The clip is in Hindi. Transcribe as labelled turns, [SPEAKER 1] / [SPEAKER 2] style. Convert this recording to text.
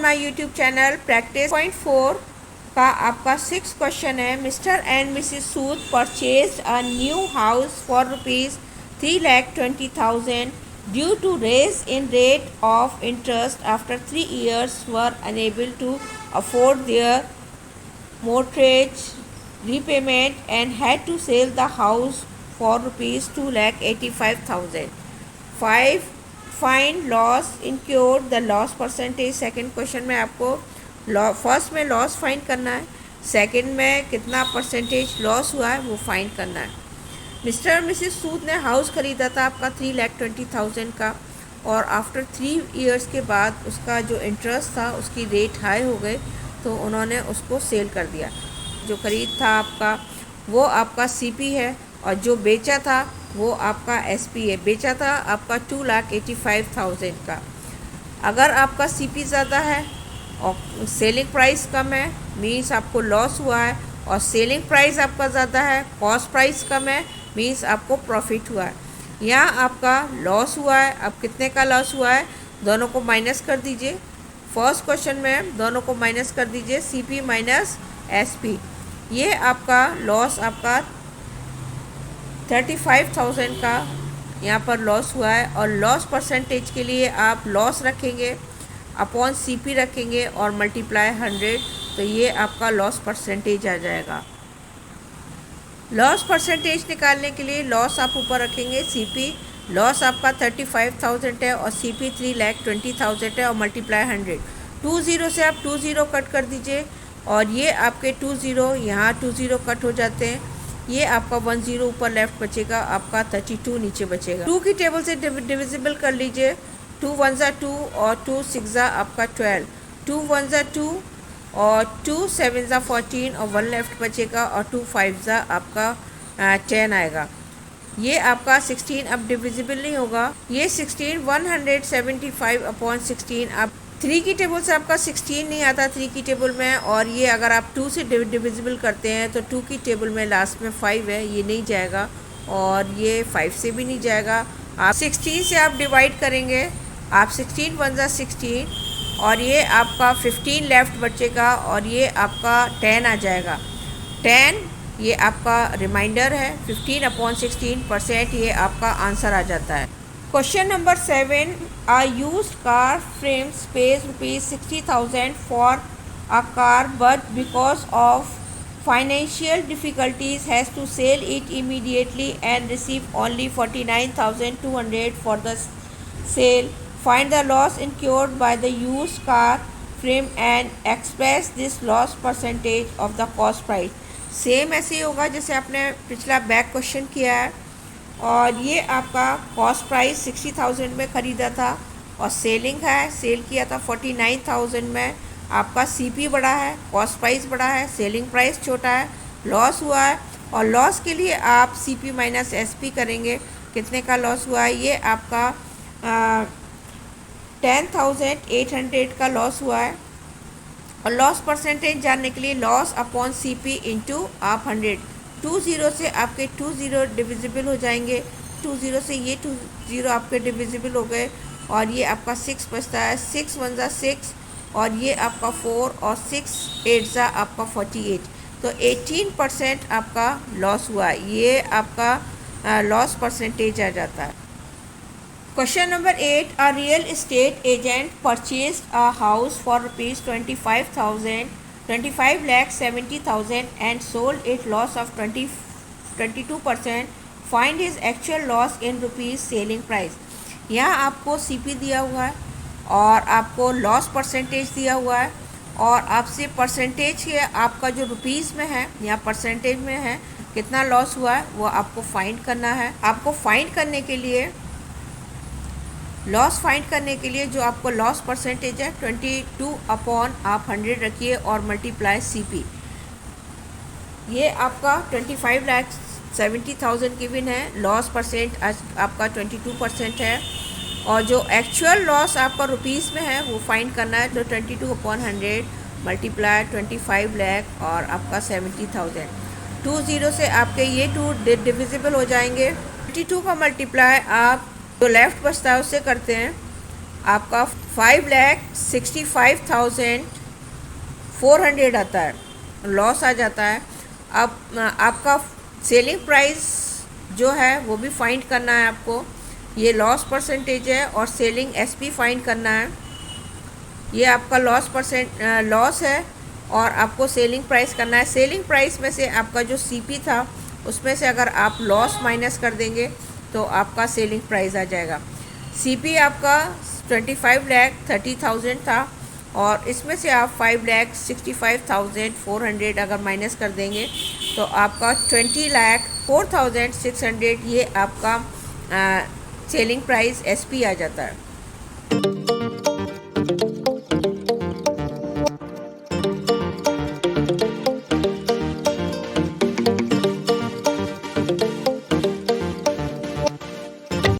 [SPEAKER 1] My YouTube channel practice point 4 का आपका 6 क्वेश्चन है। Mr and Mrs Sood purchase a new house for ₹3,20,000 due to raise in rate of interest after 3 years were unable to afford their mortgage repayment and had to sell the house for ₹2,85,000. 5. Find loss incurred, the loss percentage. Second question में आपको फर्स्ट में लॉस फाइंड करना है, सेकेंड में कितना परसेंटेज लॉस हुआ है वो फाइंड करना है। मिस्टर और मिसिस सूद ने हाउस ख़रीदा था आपका 3,20,000 का, और आफ्टर 3 years के बाद उसका जो इंटरेस्ट था उसकी रेट हाई हो गए तो उन्होंने उसको सेल कर दिया। जो ख़रीद था आपका वो आपका सीपी है और जो बेचा था वो आपका एसपी है। बेचा था आपका 2,85,000 का। अगर आपका सीपी ज़्यादा है और सेलिंग प्राइस कम है मीन्स आपको लॉस हुआ है, और सेलिंग प्राइस आपका ज़्यादा है कॉस्ट प्राइस कम है मीन्स आपको प्रॉफिट हुआ है। यहाँ आपका लॉस हुआ है। अब कितने का लॉस हुआ है दोनों को माइनस कर दीजिए। फर्स्ट क्वेश्चन में दोनों को माइनस कर दीजिए, सीपी माइनस एसपी। ये आपका लॉस आपका 35,000 का यहाँ पर लॉस हुआ है, और लॉस परसेंटेज के लिए आप लॉस रखेंगे अपॉन सीपी रखेंगे और मल्टीप्लाई 100, तो ये आपका लॉस परसेंटेज आ जाएगा। लॉस परसेंटेज निकालने के लिए लॉस आप ऊपर रखेंगे, सीपी लॉस आपका 35,000 है और सीपी 3,20,000 है और मल्टीप्लाई 100। 20 से आप 20 कट कर दीजिए और ये आपके 20 यहाँ 20 कट हो जाते हैं। ये आपका 10 ऊपर लेफ्ट बचेगा, आपका 32 नीचे बचेगा। 2 की टेबल से डिविजिबल कर लीजिए। 2 1 2 और 2 6 आपका 12, 2 1 2 और 2 7 14 और 1 लेफ्ट बचेगा, और 2 5 आपका 10 आएगा। ये आपका 16 अब डिविजिबल नहीं होगा। ये 16 175 अपॉन 16। आप 3 की टेबल से आपका 16 नहीं आता 3 की टेबल में, और ये अगर आप 2 से डिविजिबल करते हैं तो 2 की टेबल में लास्ट में 5 है, ये नहीं जाएगा, और ये 5 से भी नहीं जाएगा। आप 16 से आप डिवाइड करेंगे, आप 16 1 16 और ये आपका 15 लेफ्ट बचेगा, और ये आपका 10 आ जाएगा। 10 ये आपका रिमाइंडर है। 15 अपॉन 16% ये आपका आंसर आ जाता है। Question number 7, a used car frame pays ₹60,000 for a car but because of financial difficulties has to sell it immediately and receive only 49,200 for the sale. Find the loss incurred by the used car frame and express this loss percentage of the cost price. Same ऐसे ही होगा जैसे आपने पिछला बैक क्वेश्चन किया है, और ये आपका कॉस्ट प्राइस 60,000 में ख़रीदा था और सेलिंग है, सेल किया था 49,000 में। आपका सीपी बड़ा है, कॉस्ट प्राइस बड़ा है, सेलिंग प्राइस छोटा है, लॉस हुआ है, और लॉस के लिए आप सीपी माइनस एसपी करेंगे। कितने का लॉस हुआ है ये आपका 10,800 का लॉस हुआ है। और लॉस परसेंटेज जानने के लिए लॉस अपॉन सीपी इंटू आप 100। 20 से आपके 20 डिविजिबल हो जाएंगे, 20 से ये 20 आपके डिविजिबल हो गए, और ये आपका 6 बचता है। 6 1 6 और ये आपका 4 और 6 8 आपका 48, तो 18% आपका लॉस हुआ है। ये आपका लॉस परसेंटेज आ जाता है। Question number 8, a real estate agent purchased a house for ₹25,70,000 and sold it loss of 22%. Find his actual loss in rupees selling price. यहाँ आपको सीपी दिया हुआ है और आपको लॉस परसेंटेज दिया हुआ है, और आपसे परसेंटेज है आपका जो रुपीज़ में है यहाँ परसेंटेज में है कितना लॉस हुआ है वो आपको फाइंड करना है। आपको फाइंड करने के लिए लॉस फाइंड करने के लिए जो आपको लॉस परसेंटेज है 22 अपॉन आप 100 रखिए और मल्टीप्लाई सीपी। ये आपका 25,70,000 गिवन है, लॉस परसेंट आपका 22% है, और जो एक्चुअल लॉस आपका रुपीज़ में है वो फाइंड करना है। तो 22 अपॉन 100 मल्टीप्लाई 25 लाख और आपका 70,000। 20 से आपके ये 2 डिविजिबल हो जाएंगे। 22 का मल्टीप्लाई आप जो लेफ़्ट बचता है उससे करते हैं। आपका 5,65,400 आता है, लॉस आ जाता है। अब आपका सेलिंग प्राइस जो है वो भी फाइंड करना है आपको। ये लॉस परसेंटेज है और सेलिंग एसपी फाइंड करना है। ये आपका लॉस है और आपको सेलिंग प्राइस करना है। सेलिंग प्राइस में से आपका जो सीपी था उसमें से अगर आप लॉस माइनस कर देंगे तो आपका सेलिंग प्राइस आ जाएगा। सीपी आपका 25,30,000 था और इसमें से आप 5,65,400 अगर माइनस कर देंगे तो आपका 20,04,600 ये आपका सेलिंग प्राइस एसपी आ जाता है।